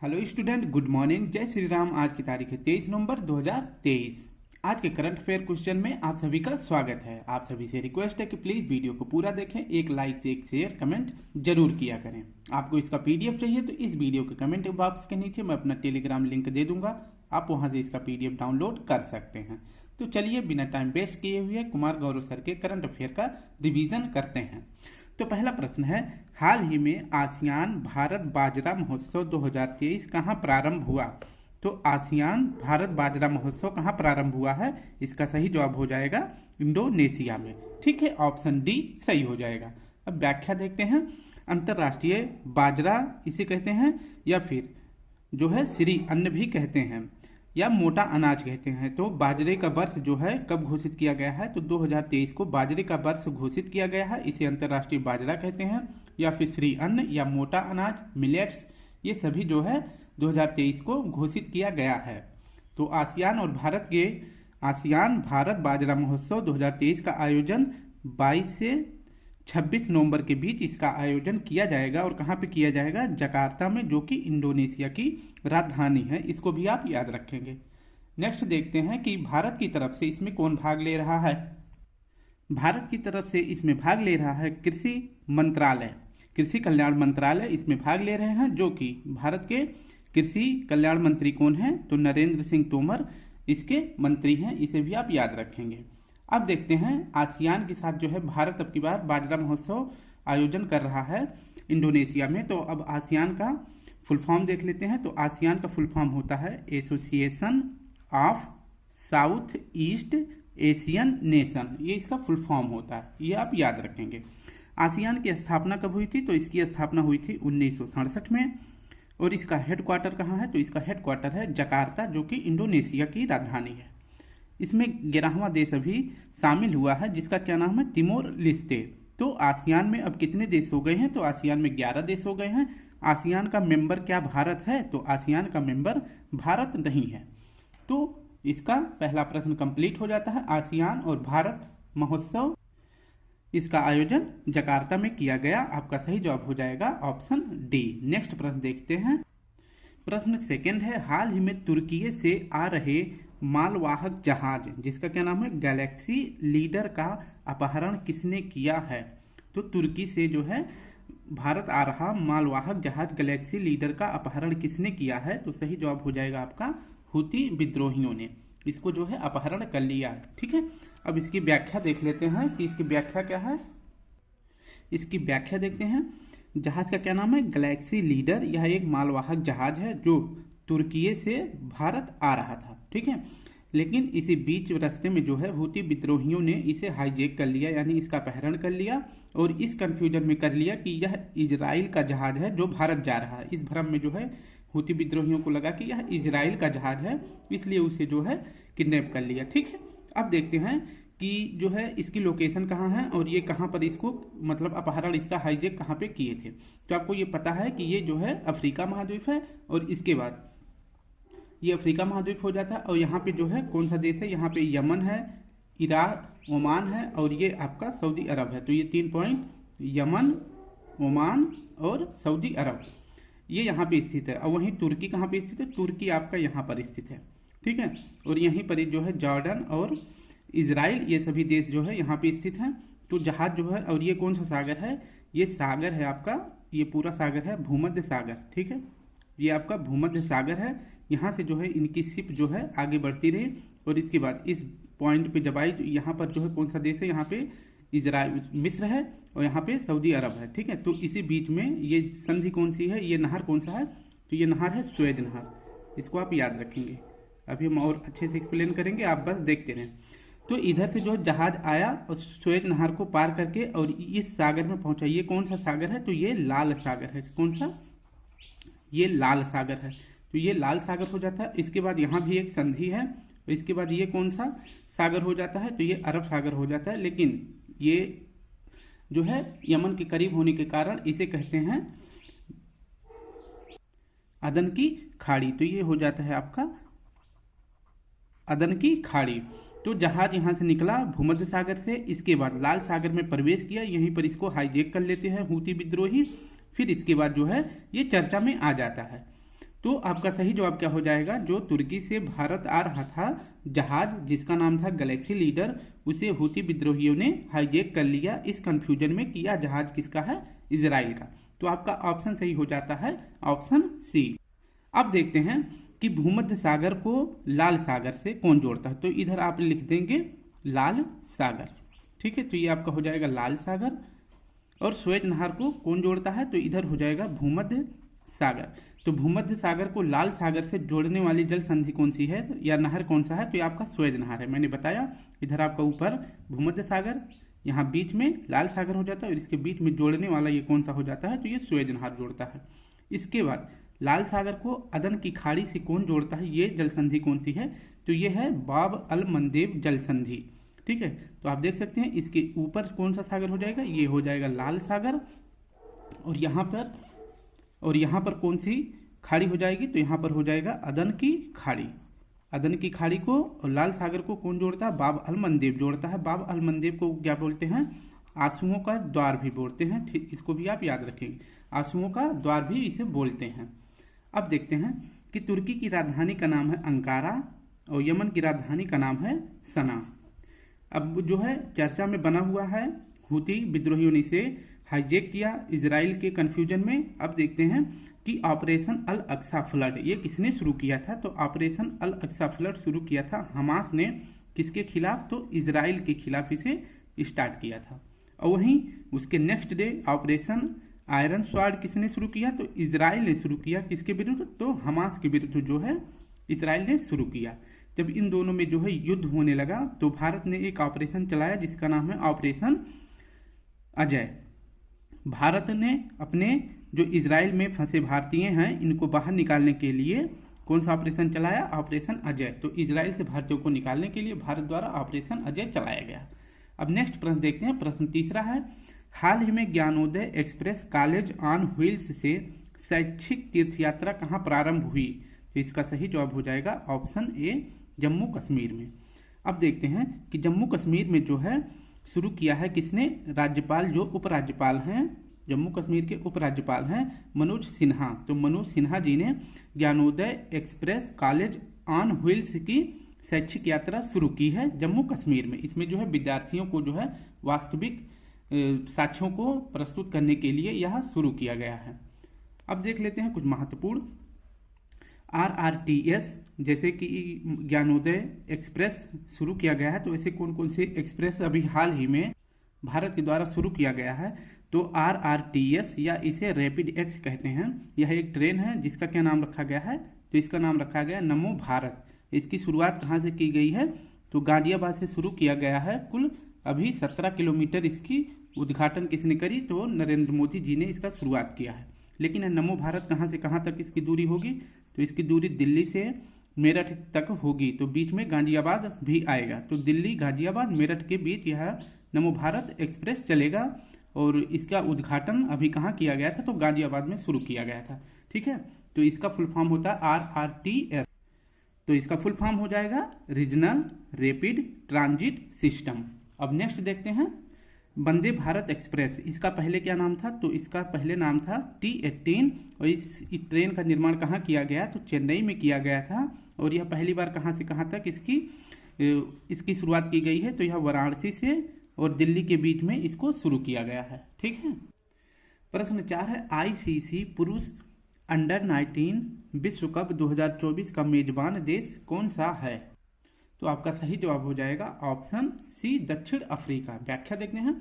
Hello student, good morning, जय श्री राम। आज की तारीख है 23 नवंबर 2023। आज के करंट अफेयर क्वेश्चन में आप सभी का स्वागत है। आप सभी से रिक्वेस्ट है कि प्लीज वीडियो को पूरा देखें, एक लाइक से एक शेयर कमेंट जरूर किया करें। आपको इसका पीडीएफ चाहिए तो इस वीडियो के कमेंट बॉक्स के नीचे मैं अपना टेलीग्राम लिंक दे दूंगा, आप वहां से इसका पीडीएफ डाउनलोड कर सकते हैं। तो चलिए बिना टाइम वेस्ट किए हुए कुमार गौरव सर के करंट अफेयर का रिवीजन करते हैं। तो पहला प्रश्न है, हाल ही में आसियान भारत बाजरा महोत्सव 2023 कहाँ प्रारंभ हुआ? तो आसियान भारत बाजरा महोत्सव कहाँ प्रारंभ हुआ है? इसका सही जवाब हो जाएगा इंडोनेशिया में। ठीक है, ऑप्शन डी सही हो जाएगा। अब व्याख्या देखते हैं। अंतर्राष्ट्रीय बाजरा इसे कहते हैं, या फिर जो है श्री अन्न भी कहते हैं, या मोटा अनाज कहते हैं। तो बाजरे का वर्ष जो है कब घोषित किया गया है? तो 2023 को बाजरे का वर्ष घोषित किया गया है। इसे अंतर्राष्ट्रीय बाजरा कहते हैं, या फिर श्री अन्न या मोटा अनाज मिलेट्स, ये सभी जो है 2023 को घोषित किया गया है। तो आसियान भारत बाजरा महोत्सव 2023 का आयोजन 22 से 26 नवंबर के बीच इसका आयोजन किया जाएगा। और कहाँ पे किया जाएगा? जकार्ता में, जो कि इंडोनेशिया की राजधानी है। इसको भी आप याद रखेंगे। नेक्स्ट देखते हैं कि भारत की तरफ से इसमें कौन भाग ले रहा है। भारत की तरफ से इसमें भाग ले रहा है कृषि मंत्रालय, कृषि कल्याण मंत्रालय इसमें भाग ले रहे हैं, जो कि भारत के कृषि कल्याण मंत्री कौन है? तो नरेंद्र सिंह तोमर इसके मंत्री हैं। इसे भी आप याद रखेंगे। अब देखते हैं आसियान के साथ जो है भारत अब की बार बाजरा महोत्सव आयोजन कर रहा है इंडोनेशिया में। तो अब आसियान का फुल फॉर्म देख लेते हैं। तो आसियान का फुल फॉर्म होता है association of south east Asian nation, ये इसका फुल फॉर्म होता है, ये आप याद रखेंगे। आसियान की स्थापना कब हुई थी? तो इसकी स्थापना हुई थी 1967 में। और इसका हेडक्वार्टर कहाँ है? तो इसका हेडक्वार्टर है जकार्ता, जो कि इंडोनेशिया की राजधानी है। इसमें 11वां देश अभी शामिल हुआ है, जिसका क्या नाम है? तिमोर लिस्ते। तो आसियान में अब कितने देश हो गए हैं? तो आसियान में 11 देश हो गए हैं। आसियान का मेंबर क्या भारत है? तो आसियान का मेंबर भारत नहीं है। तो इसका पहला प्रश्न कंप्लीट हो जाता है। आसियान और भारत महोत्सव, इसका आयोजन जकार्ता में किया गया। आपका सही जवाब हो जाएगा ऑप्शन डी। नेक्स्ट प्रश्न देखते हैं। प्रश्न सेकंड है, हाल ही में तुर्की से आ रहे मालवाहक जहाज, जिसका क्या नाम है? गैलेक्सी लीडर का अपहरण किसने किया है? तो तुर्की से जो है भारत आ रहा मालवाहक जहाज गैलेक्सी लीडर का अपहरण किसने किया है? तो सही जवाब हो जाएगा आपका हुती विद्रोहियों ने इसको जो है अपहरण कर लिया। ठीक है, अब इसकी व्याख्या देख लेते हैं कि इसकी व्याख्या क्या है। इसकी व्याख्या देखते हैं। जहाज का क्या नाम है? Galaxy leader. यह एक मालवाहक जहाज है जो तुर्की से भारत आ रहा था। ठीक है, लेकिन इसी बीच रास्ते में जो है हुती विद्रोहियों ने इसे हाईजैक कर लिया, यानी इसका अपहरण कर लिया, और इस कंफ्यूजन में कर लिया कि यह इजराइल का जहाज है जो भारत जा रहा है। इस भ्रम में जो है हुती विद्रोहियों को लगा कि यह इजराइल का जहाज है, इसलिए उसे जो है किडनैप कर लिया। ठीक है, अब देखते हैं कि जो है इसकी लोकेशन कहाँ है और ये कहाँ पर इसको मतलब अपहरण इसका हाईजैक कहाँ पे किए थे। तो आपको ये पता है कि ये जो है अफ्रीका महाद्वीप है, और इसके बाद ये अफ्रीका महाद्वीप हो जाता है। और यहाँ पे जो है कौन सा देश है? यहाँ पे यमन है, इराक, ओमान है, और ये आपका सऊदी अरब है। तो ये 3 पॉइंट यमन, ओमान और सऊदी अरब, ये यहाँ पे स्थित है। और वहीं तुर्की कहाँ पे स्थित है? तुर्की आपका यहाँ पर स्थित है। ठीक है, और यहीं पर जो है जॉर्डन और इजराइल, ये सभी देश जो है यहाँ पे स्थित हैं। तो जहाज जो है, और ये कौन सा सागर है? ये सागर है आपका, ये पूरा सागर है भूमध्य सागर। ठीक है, ये आपका भूमध्य सागर है। यहाँ से जो है इनकी शिप जो है आगे बढ़ती रही, और इसके बाद इस पॉइंट पे जब आई, यहाँ पर जो है कौन सा देश है? यहाँ पे इजराइल, मिस्र है, और यहाँ पे सऊदी अरब है। ठीक है, तो इसी बीच में ये संधि कौन सी है? ये नहर कौन सा है? तो ये नहर है स्वेज नहर। इसको आप याद रखेंगे, अभी हम और अच्छे से एक्सप्लेन करेंगे, आप बस देखते रहें। तो इधर से जो जहाज आया और स्वेज नहर को पार करके और इस सागर में पहुंचा। ये कौन सा सागर है? तो ये लाल सागर है। कौन सा? ये लाल सागर है। तो ये लाल सागर हो जाता है। इसके बाद यहाँ भी एक संधि है, इसके बाद ये कौन सा सागर हो जाता है? तो ये अरब सागर हो जाता है। लेकिन ये जो है यमन के करीब होने के कारण इसे कहते हैं अदन की खाड़ी। तो ये हो जाता है आपका अदन की खाड़ी। तो जहाज यहाँ से निकला भूमध्य सागर से, इसके बाद लाल सागर में प्रवेश किया, यहीं पर इसको हाईजैक कर लेते हैं हुती विद्रोही। फिर इसके बाद जो है ये चर्चा में आ जाता है। तो आपका सही जवाब क्या हो जाएगा, जो तुर्की से भारत आ रहा था जहाज जिसका नाम था गैलेक्सी लीडर, उसे हूती विद्रोहियों ने हाईजैक कर लिया। इस कंफ्यूजन में कि यह जहाज किसका है, इजराइल का। तो आपका ऑप्शन सही हो जाता है ऑप्शन सी। अब देखते हैं कि भूमध्य सागर को लाल सागर से कौन जोड़ता है। तो इधर आप लिख देंगे लाल सागर, ठीक है। तो ये आपका हो जाएगा लाल सागर। और स्वेज नहर को कौन जोड़ता है, तो इधर हो जाएगा भूमध्य सागर। तो भूमध्य सागर को लाल सागर से जोड़ने वाली जल संधि कौन सी है या नहर कौन सा है, तो ये आपका स्वेज नहर है। मैंने बताया इधर आपका ऊपर भूमध्य सागर, यहाँ बीच में लाल सागर हो जाता है और इसके बीच में जोड़ने वाला ये कौन सा हो जाता है, तो ये स्वेज नहर जोड़ता है। इसके बाद लाल सागर को अदन की खाड़ी से कौन जोड़ता है, ये जल संधि कौन सी है, तो ये है बाब अल मंदेब जल संधि, ठीक है। तो आप देख सकते हैं इसके ऊपर कौन सा सागर हो जाएगा, ये हो जाएगा लाल सागर। और यहाँ पर कौन सी खाड़ी हो जाएगी, तो यहाँ पर हो जाएगा अदन की खाड़ी। अदन की खाड़ी को और लाल सागर को कौन जोड़ता है, बाब अल मंदेब जोड़ता है। बाब अल मंदेब को क्या बोलते हैं, आंसुओं का द्वार भी बोलते हैं, ठीक, इसको भी आप याद रखेंगे, आंसुओं का द्वार भी इसे बोलते हैं। अब देखते हैं कि तुर्की की राजधानी का नाम है अंकारा और यमन की राजधानी का नाम है सना। अब जो है चर्चा में बना हुआ है, हूती विद्रोहियों ने इसे हाईजैक किया इजराइल के कंफ्यूजन में। अब देखते हैं कि ऑपरेशन अल अक्सा फ्लड ये किसने शुरू किया था, तो ऑपरेशन अल अक्सा फ्लड शुरू किया था हमास ने। किसके खिलाफ, तो इजराइल के खिलाफ इसे स्टार्ट किया था। और वहीं उसके next day operation iron sword किसने शुरू किया, तो इजराइल ने शुरू किया। किसके विरुद्ध, तो हमास के विरुद्ध जो है इजराइल ने शुरू किया। जब इन दोनों में जो है युद्ध होने लगा तो भारत ने एक ऑपरेशन चलाया जिसका नाम है ऑपरेशन अजय। भारत ने अपने जो इजराइल में फंसे भारतीय हैं इनको बाहर निकालने के लिए कौन सा ऑपरेशन चलाया, ऑपरेशन अजय। तो इजराइल से भारतीयों को निकालने के लिए भारत द्वारा ऑपरेशन अजय चलाया गया। अब नेक्स्ट प्रश्न देखते हैं। प्रश्न तीसरा है, हाल ही में Gyanodaya express college on wheels से शैक्षिक तीर्थ यात्रा कहाँ प्रारंभ हुई, तो इसका सही जवाब हो जाएगा ऑप्शन ए जम्मू कश्मीर में। अब देखते हैं कि जम्मू कश्मीर में जो है शुरू किया है किसने, राज्यपाल जो उपराज्यपाल हैं जम्मू कश्मीर के उपराज्यपाल हैं मनोज सिन्हा। तो मनोज सिन्हा जी ने Gyanodaya express college on wheels की शैक्षिक यात्रा शुरू की है जम्मू कश्मीर में। इसमें जो है विद्यार्थियों को जो है वास्तविक साक्ष्यों को प्रस्तुत करने के लिए यह शुरू किया गया है। अब देख लेते हैं कुछ महत्वपूर्ण RRTS जैसे कि ज्ञानोदय एक्सप्रेस शुरू किया गया है, तो ऐसे कौन कौन से एक्सप्रेस अभी हाल ही में भारत के द्वारा शुरू किया गया है, तो RRTS या इसे रैपिड एक्स कहते हैं। यह एक ट्रेन है जिसका क्या नाम रखा गया है, तो इसका नाम रखा गया नमो भारत। इसकी शुरुआत कहाँ से की गई है, तो गाजियाबाद से शुरू किया गया है। कुल अभी 17 किलोमीटर इसकी उद्घाटन किसने करी, तो नरेंद्र मोदी जी ने इसका शुरुआत किया है। लेकिन नमो भारत कहाँ से कहाँ तक इसकी दूरी होगी, तो इसकी दूरी दिल्ली से मेरठ तक होगी, तो बीच में गाजियाबाद भी आएगा। तो दिल्ली गाजियाबाद मेरठ के बीच यह नमो भारत एक्सप्रेस चलेगा और इसका उद्घाटन अभी कहाँ किया गया था, तो गाजियाबाद में शुरू किया गया था, ठीक है। तो इसका फुल फॉर्म होता है RRTS। तो इसका फुल फॉर्म हो जाएगा रीजनल रैपिड ट्रांजिट सिस्टम। अब नेक्स्ट देखते हैं वंदे भारत एक्सप्रेस। इसका पहले क्या नाम था, तो इसका पहले नाम था T18 और इस ट्रेन का निर्माण कहाँ किया गया, तो चेन्नई में किया गया था। और यह पहली बार कहाँ से कहाँ तक इसकी शुरुआत की गई है, तो यह वाराणसी से और दिल्ली के बीच में इसको शुरू किया गया है, ठीक है। प्रश्न 4 है, ICC पुरुष अंडर-19 विश्व कप 2024 का मेजबान देश कौन सा है, तो आपका सही जवाब हो जाएगा ऑप्शन सी दक्षिण अफ्रीका। व्याख्या देखते हैं।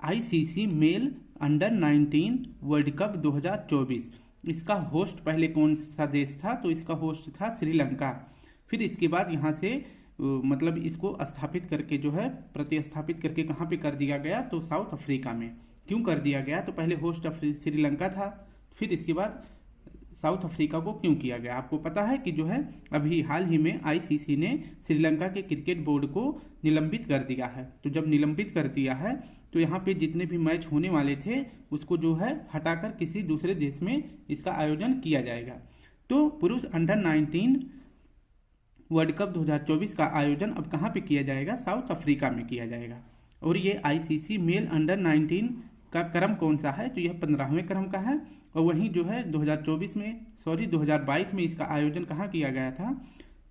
ICC male under nineteen world cup 2024 इसका होस्ट पहले कौन सा देश था, तो इसका होस्ट था श्रीलंका। फिर इसके बाद यहाँ से मतलब इसको स्थापित करके जो है प्रतिस्थापित करके कहाँ पे कर दिया गया, तो साउथ अफ्रीका में। क्यों कर दिया गया, तो पहले होस्ट श्रीलंका था, फिर इसके बाद साउथ अफ्रीका को क्यों किया गया। आपको पता है कि जो है अभी हाल ही में ICC ने श्रीलंका के क्रिकेट बोर्ड को निलंबित कर दिया है। तो जब निलंबित कर दिया है तो यहाँ पे जितने भी मैच होने वाले थे उसको जो है हटाकर किसी दूसरे देश में इसका आयोजन किया जाएगा। तो पुरुष अंडर-19 वर्ल्ड कप 2024 का आयोजन अब कहाँ पे किया जाएगा, साउथ अफ्रीका में किया जाएगा। और ये ICC मेल अंडर-19 का क्रम कौन सा है, तो यह 15वें क्रम का है और वहीं जो है 2022 में इसका आयोजन कहाँ किया गया था,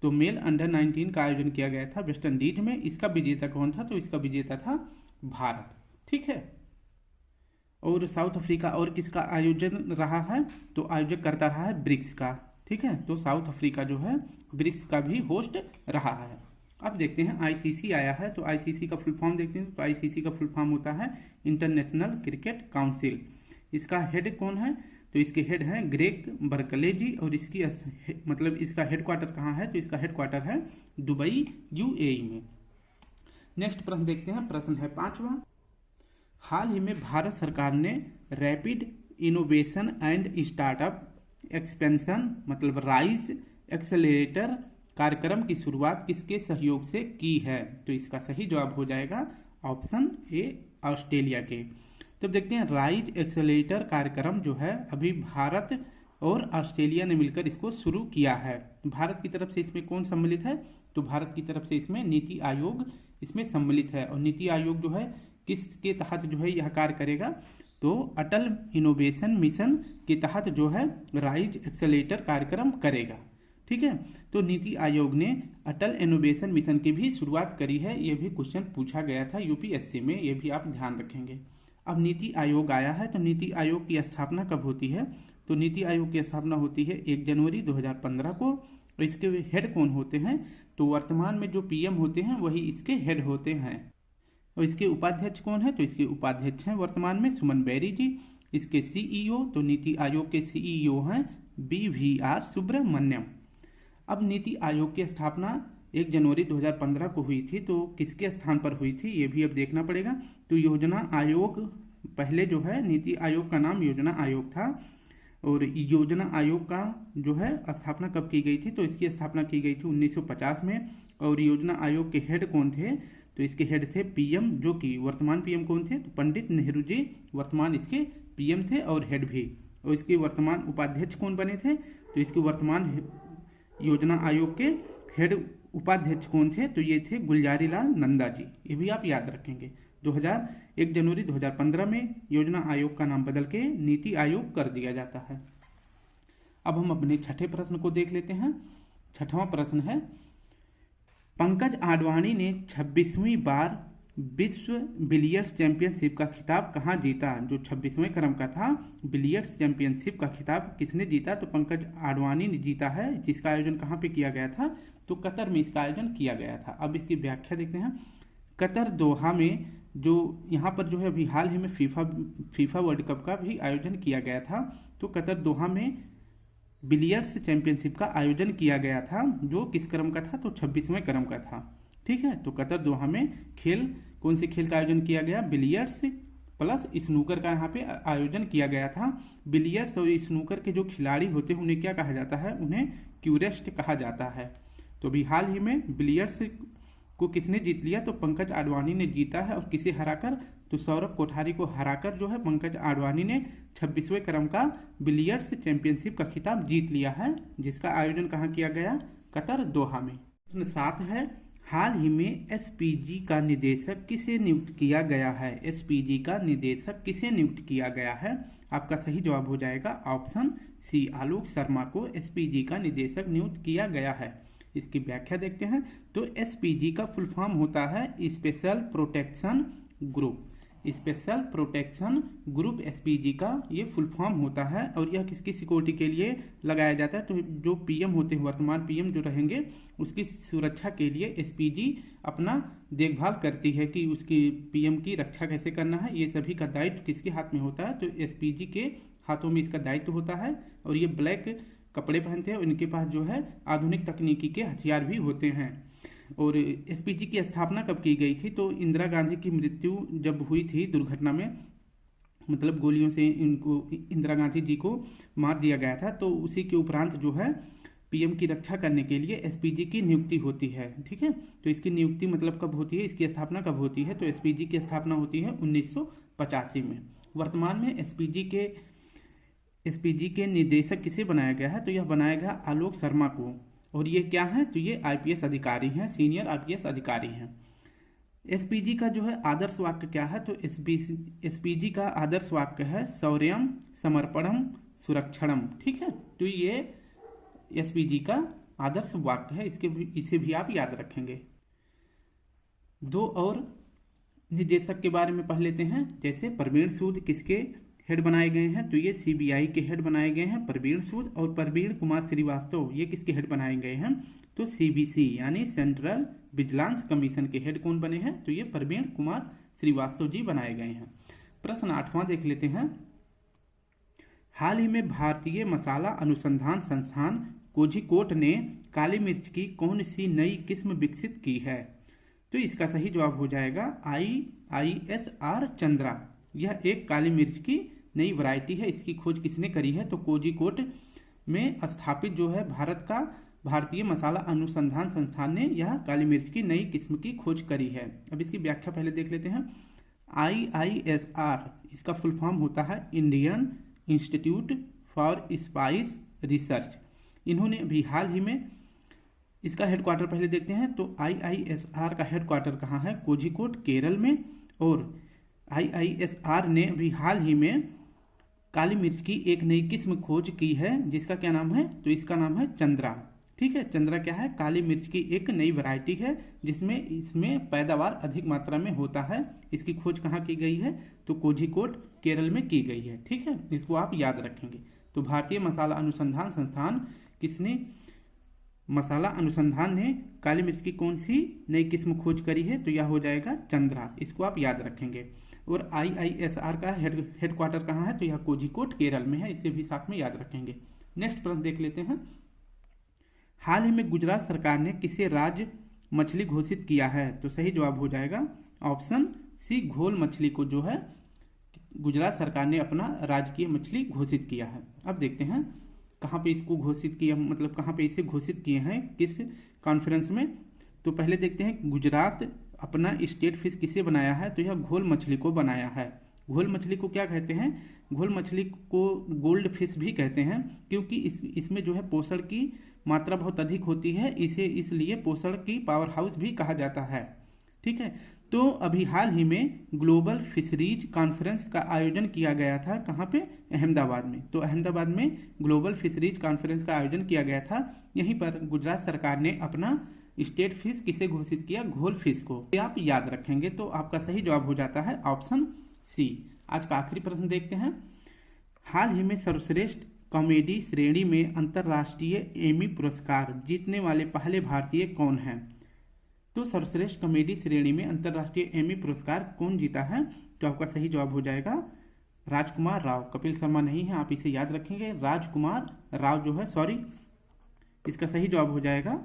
तो मेल अंडर 19 का आयोजन किया गया था वेस्ट इंडीज में। इसका विजेता कौन था, तो इसका विजेता था भारत। ठीक है। और साउथ अफ्रीका और किसका आयोजन रहा है, तो आयोजक करता रहा है ब्रिक्स का। ठीक है, तो साउथ अफ्रीका जो है ब्रिक्स का भी होस्ट रहा है। अब देखते हैं आईसीसी आया है, तो आईसीसी का फुल फॉर्म देखते हैं। तो आईसीसी का फुल फॉर्म होता है इंटरनेशनल क्रिकेट काउंसिल। इसका हेड कौन है, तो इसके हेड हैं ग्रेग बर्कले जी, और इसकी मतलब इसका हेडक्वार्टर कहाँ है, तो इसका हेडक्वार्टर है दुबई यूएई में। नेक्स्ट प्रश्न देखते हैं, प्रश्न है 5वां। हाल ही में भारत सरकार ने rapid innovation and startup expansion मतलब राइज एक्सेलरेटर कार्यक्रम की शुरुआत किसके सहयोग से की है, तो इसका सही जवाब हो जाएगा ऑप्शन ए ऑस्ट्रेलिया के। तो देखते हैं राइज एक्सेलरेटर कार्यक्रम जो है अभी भारत और ऑस्ट्रेलिया ने मिलकर इसको शुरू किया है। भारत की तरफ से इसमें कौन सम्मिलित है, तो भारत की तरफ से इसमें नीति आयोग इसमें सम्मिलित है। और नीति आयोग जो है किसके तहत जो है यह कार्य करेगा, तो अटल इनोवेशन मिशन के तहत जो है राइज एक्सेलरेटर कार्यक्रम करेगा। ठीक है, तो नीति आयोग ने अटल इनोवेशन मिशन की भी शुरुआत करी है। यह भी क्वेश्चन पूछा गया था यूपीएससी में, यह भी आप ध्यान रखेंगे। अब नीति आयोग आया है, तो नीति आयोग की स्थापना कब होती है, तो नीति आयोग की स्थापना होती है 1 जनवरी 2015 को। और इसके हेड कौन होते हैं, तो वर्तमान में जो पीएम होते हैं वही इसके हेड होते हैं। और इसके उपाध्यक्ष कौन है, तो इसके उपाध्यक्ष हैं वर्तमान में सुमन बेरी जी। इसके सीईओ, तो नीति आयोग के सीईओ हैं BVR सुब्रमण्यम। अब नीति आयोग की स्थापना 1 जनवरी 2015 को हुई थी, तो किसके स्थान पर हुई थी ये भी अब देखना पड़ेगा। तो योजना आयोग पहले जो है नीति आयोग का नाम योजना आयोग था, और योजना आयोग का जो है स्थापना कब की गई थी, तो इसकी स्थापना की गई थी 1950 में। और योजना आयोग के हेड कौन थे, तो इसके हेड थे पीएम, जो कि वर्तमान पीएम कौन थे, तो पंडित नेहरू जी वर्तमान इसके पीएम थे और हेड भी। और इसके वर्तमान उपाध्यक्ष कौन बने थे, तो इसके वर्तमान योजना आयोग के हेड उपाध्यक्ष कौन थे, तो ये थे गुलजारी लाल नंदा जी। ये भी आप याद रखेंगे। 1 जनवरी 2015 में योजना आयोग का नाम बदल के नीति आयोग कर दिया जाता है। अब हम अपने छठे प्रश्न को देख लेते हैं। छठवां प्रश्न है, पंकज आडवाणी ने 26वीं बार विश्व बिलियर्ड्स चैंपियनशिप का खिताब कहाँ जीता, जो 26वें क्रम का था बिलियर्ड्स चैंपियनशिप का खिताब किसने जीता, तो पंकज आडवाणी ने जीता है। जिसका आयोजन कहाँ पे किया गया था, तो कतर में इसका आयोजन किया गया था। अब इसकी व्याख्या देखते हैं। कतर दोहा में जो यहाँ पर जो है अभी हाल ही में फीफा वर्ल्ड कप का भी आयोजन किया गया था, तो कतर दोहा में बिलियर्ड्स चैंपियनशिप का आयोजन किया गया था, जो किस क्रम का था, तो 26वें क्रम का था। ठीक है, तो कतर दोहा में कौन से खेल का आयोजन किया गया, बिलियर्ड्स प्लस स्नूकर का यहाँ पे आयोजन किया गया था। बिलियर्ड्स और स्नूकर के जो खिलाड़ी होते हैं उन्हें क्या कहा जाता है, उन्हें क्यूरेस्ट कहा जाता है। तो अभी हाल ही में बिलियर्ड्स को किसने जीत लिया, तो पंकज आडवाणी ने जीता है। और किसे हराकर, तो सौरभ कोठारी को हराकर जो है पंकज आडवाणी ने 26वें क्रम का बिलियर्ड्स चैंपियनशिप का खिताब जीत लिया है, जिसका आयोजन कहाँ किया गया, कतर दोहा में। प्रश्न 7 है, हाल ही में एसपीजी का निदेशक किसे नियुक्त किया गया है, एसपीजी का निदेशक किसे नियुक्त किया गया है। आपका सही जवाब हो जाएगा ऑप्शन सी, आलोक शर्मा को एसपीजी का निदेशक नियुक्त किया गया है। इसकी व्याख्या देखते हैं। तो एसपीजी का फुल फॉर्म होता है special protection group. Special protection group SPG का ये फुल फॉर्म होता है। और यह किसकी सिक्योरिटी के लिए लगाया जाता है, तो जो पीएम होते हैं, वर्तमान पीएम जो रहेंगे, उसकी सुरक्षा के लिए एसपीजी अपना देखभाल करती है कि उसकी पीएम की रक्षा कैसे करना है। ये सभी का दायित्व किसके हाथ में होता है, तो एसपीजी के हाथों में इसका दायित्व होता है। और ये ब्लैक कपड़े पहनते हैं, इनके पास जो है आधुनिक तकनीकी के हथियार भी होते हैं। और एसपीजी की स्थापना कब की गई थी, तो इंदिरा गांधी की मृत्यु जब हुई थी दुर्घटना में, मतलब गोलियों से इनको इंदिरा गांधी जी को मार दिया गया था, तो उसी के उपरांत जो है पीएम की रक्षा करने के लिए एसपीजी की नियुक्ति होती है। ठीक है, तो इसकी नियुक्ति मतलब कब होती है, इसकी स्थापना कब होती है, तो एसपीजी की स्थापना होती है 1985 में। वर्तमान में एसपीजी के निदेशक किसे बनाया गया है, तो यह बनाया गया आलोक शर्मा को। और ये क्या है, तो ये आईपीएस अधिकारी हैं, सीनियर आईपीएस अधिकारी हैं। एसपीजी का जो है आदर्श वाक्य क्या है, तो एसपीजी का आदर्श वाक्य है शौर्यम समर्पणम सुरक्षणम। ठीक है, तो ये एसपीजी का आदर्श वाक्य है, इसे भी आप याद रखेंगे। दो और निदेशक के बारे में पढ़ लेते हैं। जैसे प्रवीण सूद किसके हेड बनाए गए हैं, तो ये सीबीआई के हेड बनाए गए हैं प्रवीण सूद, और प्रवीण कुमार श्रीवास्तव ये किसके हेड बनाए गए हैं, तो सीबीसी यानी सेंट्रल विजिलेंस कमीशन के हेड कौन बने हैं, तो ये प्रवीण कुमार श्रीवास्तव जी बनाए गए हैं। प्रश्न 8वां देख लेते हैं। हाल ही में भारतीय मसाला अनुसंधान संस्थान कोझिकोड ने काली मिर्च की कौन सी नई किस्म विकसित की है, तो इसका सही जवाब हो जाएगा IISR चंद्रा। यह एक काली मिर्च की नई वैरायटी है। इसकी खोज किसने करी है, तो कोझिकोड में स्थापित जो है भारत का भारतीय मसाला अनुसंधान संस्थान ने यह काली मिर्च की नई किस्म की खोज करी है। अब इसकी व्याख्या पहले देख लेते हैं। IISR इसका फुल फॉर्म होता है Indian institute for spice research. इन्होंने अभी हाल ही में इसका हेडक्वार्टर पहले देखते हैं, तो IISR का हेडक्वार्टर कहाँ है, कोझिकोड केरल में। और IISR ने अभी हाल ही में काली मिर्च की एक नई किस्म खोज की है, जिसका क्या नाम है, तो इसका नाम है चंद्रा। ठीक है, चंद्रा क्या है, काली मिर्च की एक नई वैरायटी है जिसमें इसमें पैदावार अधिक मात्रा में होता है। इसकी खोज कहाँ की गई है, तो कोझिकोड केरल में की गई है। ठीक है, इसको आप याद रखेंगे। तो भारतीय मसाला अनुसंधान संस्थान किसने, मसाला अनुसंधान ने काली मिर्च की कौन सी नई किस्म खोज करी है, तो यह हो जाएगा चंद्रा। इसको आप याद रखेंगे। और IISR का हेडक्वार्टर कहाँ है, तो यह कोझिकोड केरल में है, इसे भी साथ में याद रखेंगे। नेक्स्ट प्रश्न देख लेते हैं। हाल ही में गुजरात सरकार ने किसे राज्य मछली घोषित किया है, तो सही जवाब हो जाएगा ऑप्शन सी, घोल मछली को जो है गुजरात सरकार ने अपना राजकीय मछली घोषित किया है। अब देखते हैं कहाँ पे इसको घोषित किया, मतलब कहाँ पे इसे घोषित किए हैं, किस कॉन्फ्रेंस में। तो पहले देखते हैं गुजरात अपना स्टेट फिश किसे बनाया है, तो यह घोल मछली को बनाया है। घोल मछली को क्या कहते हैं, घोल मछली को गोल्ड फिश भी कहते हैं, क्योंकि इसमें जो है पोषण की मात्रा बहुत अधिक होती है, इसे इसलिए पोषण की पावर हाउस भी कहा जाता है। ठीक है, तो अभी हाल ही में ग्लोबल फिशरीज कॉन्फ्रेंस का आयोजन किया गया था, कहाँ पे, अहमदाबाद में। तो अहमदाबाद में ग्लोबल फिशरीज कॉन्फ्रेंस का आयोजन किया गया था। यहीं पर गुजरात सरकार ने अपना स्टेट फिश किसे घोषित किया, घोल फिश को। ये आप याद रखेंगे तो आपका सही जवाब हो जाता है ऑप्शन सी। आज का आखिरी प्रश्न देखते हैं। हाल ही में सर्वश्रेष्ठ कॉमेडी श्रेणी में अंतर्राष्ट्रीय एमी पुरस्कार जीतने वाले पहले भारतीय कौन हैं, तो सर्वश्रेष्ठ कॉमेडी श्रेणी में अंतर्राष्ट्रीय एमी पुरस्कार कौन जीता है, तो आपका सही जवाब हो जाएगा राजकुमार राव। कपिल शर्मा नहीं है, आप इसे याद रखेंगे। राजकुमार राव जो है, सॉरी, इसका सही जवाब हो जाएगा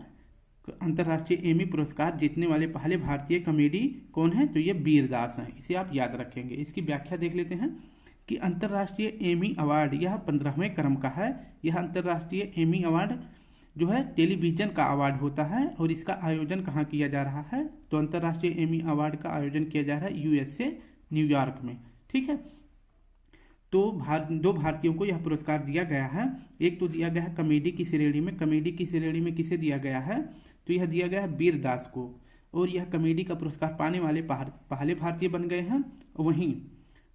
अंतर्राष्ट्रीय एमी पुरस्कार जीतने वाले पहले भारतीय कॉमेडी कौन है, तो ये वीरदास हैं, इसे आप याद रखेंगे। इसकी व्याख्या देख लेते हैं कि अंतर्राष्ट्रीय एमी अवार्ड यह 15वें क्रम का है। यह अंतर्राष्ट्रीय एमी अवार्ड जो है टेलीविजन का अवार्ड होता है, और इसका आयोजन कहाँ किया जा रहा है, तो अंतर्राष्ट्रीय एमी अवार्ड का आयोजन किया जा रहा है USA न्यूयॉर्क में। ठीक है, तो दो भारतीयों को यह पुरस्कार दिया गया है। एक तो दिया गया है कॉमेडी की श्रेणी में, कॉमेडी की श्रेणी में किसे दिया गया है, तो यह दिया गया है वीरदास को, और यह कॉमेडी का पुरस्कार पाने वाले पहले भारतीय बन गए हैं। वहीं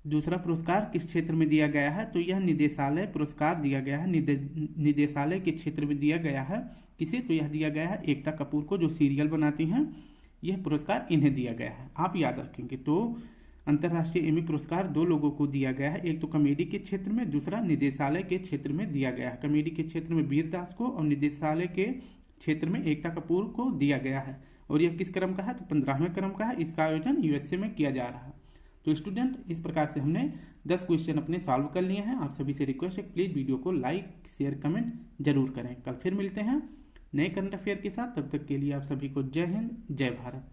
दूसरा पुरस्कार किस क्षेत्र में दिया गया है, तो यह निदेशालय पुरस्कार दिया गया है, निदेशालय के क्षेत्र में दिया गया है। किसे, तो यह दिया गया है एकता कपूर को, जो सीरियल बनाती हैं। यह पुरस्कार इन्हें दिया गया है, आप याद रखेंगे। तो अंतर्राष्ट्रीय एमी पुरस्कार दो लोगों को दिया गया है, एक तो कॉमेडी के क्षेत्र में, दूसरा निदेशालय के क्षेत्र में दिया गया है। कॉमेडी के क्षेत्र में वीरदास को और निदेशालय के क्षेत्र में एकता कपूर को दिया गया है। और यह किस क्रम का है, तो 15वें क्रम का है। इसका आयोजन USA में किया जा रहा है। तो स्टूडेंट, इस प्रकार से हमने 10 क्वेश्चन अपने सॉल्व कर लिए हैं। आप सभी से रिक्वेस्ट है प्लीज वीडियो को लाइक शेयर कमेंट जरूर करें। कल फिर मिलते हैं नए करंट अफेयर के साथ, तब तक के लिए आप सभी को जय हिंद जय भारत।